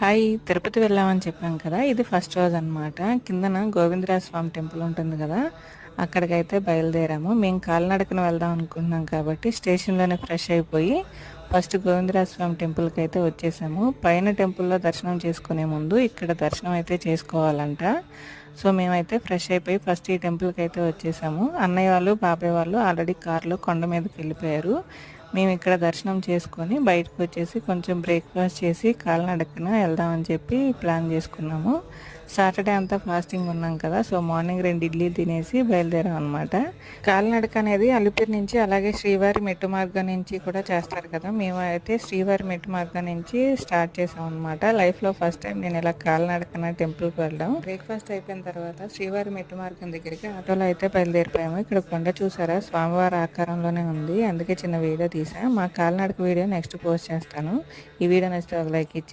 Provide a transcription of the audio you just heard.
Hi! Tirupati వెళ్ళామని చెప్పాం కదా! ఇది ఫస్ట్ రోజనమాట. కిందన గోవిందరాజ స్వామి టెంపుల్ ఉంటుంది కదా! అక్కడికైతే బయలుదేరాము. మేము కాలినడకన వెళ్దాం అనుకుంటున్నాం కాబట్టి స్టేషన్‌లోనే ఫ్రెష్ అయిపోయి ఫస్ట్ గోవిందరాజ స్వామి టెంపుల్‌కైతే వచ్చేసాము. పైన టెంపుల్‌లో దర్శనం చేసుకునే ముందు ఇక్కడ దర్శనం అయితే చేసుకోవాలంట. సో, మేమైతే ఫ్రెష్ అయిపోయి ఫస్ట్ ఈ టెంపుల్‌కైతే వచ్చేసాము. అన్నయ్య వాళ్ళు, బాబాయ్ వాళ్ళు ఆల్రెడీ కార్‌లో కొండ మీదకి వెళ్ళిపోయారు. మేము ఇక్కడ దర్శనం చేసుకొని బయటకు వచ్చేసి కొంచెం బ్రేక్ఫాస్ట్ చేసి కాలినడకన వెళ్దామని చెప్పి ప్లాన్ చేసుకున్నాము. సాటర్డే అంతా ఫాస్టింగ్ ఉన్నాం కదా! సో, మార్నింగ్ 2 ఇడ్లీలు తినేసి బయలుదేరాం అనమాట. కాలినడక అనేది అలిపిరి నుంచి అలాగే శ్రీవారి మెట్టు మార్గం నుంచి కూడా చేస్తారు కదా! మేము అయితే శ్రీవారి మెట్టు మార్గం నుంచి స్టార్ట్ చేసాం అనమాట. లైఫ్‌లో ఫస్ట్ టైం నేను ఇలా కాలినడకన టెంపుల్‌కి వెళ్ళడం. బ్రేక్ఫాస్ట్ అయిపోయిన తర్వాత శ్రీవారి మెట్టు మార్గం దగ్గరికి ఆటోలో అయితే బయలుదేరిపోయాము. ఇక్కడ కొండ చూసారా స్వామివారి ఆకారంలోనే ఉంది. అందుకే చిన్న వీడియో తీసా. మా కాలినడక వీడియో నెక్స్ట్ పోస్ట్ చేస్తాను. ఈ వీడియో నచ్చితే ఒక లైక్ ఇచ్చి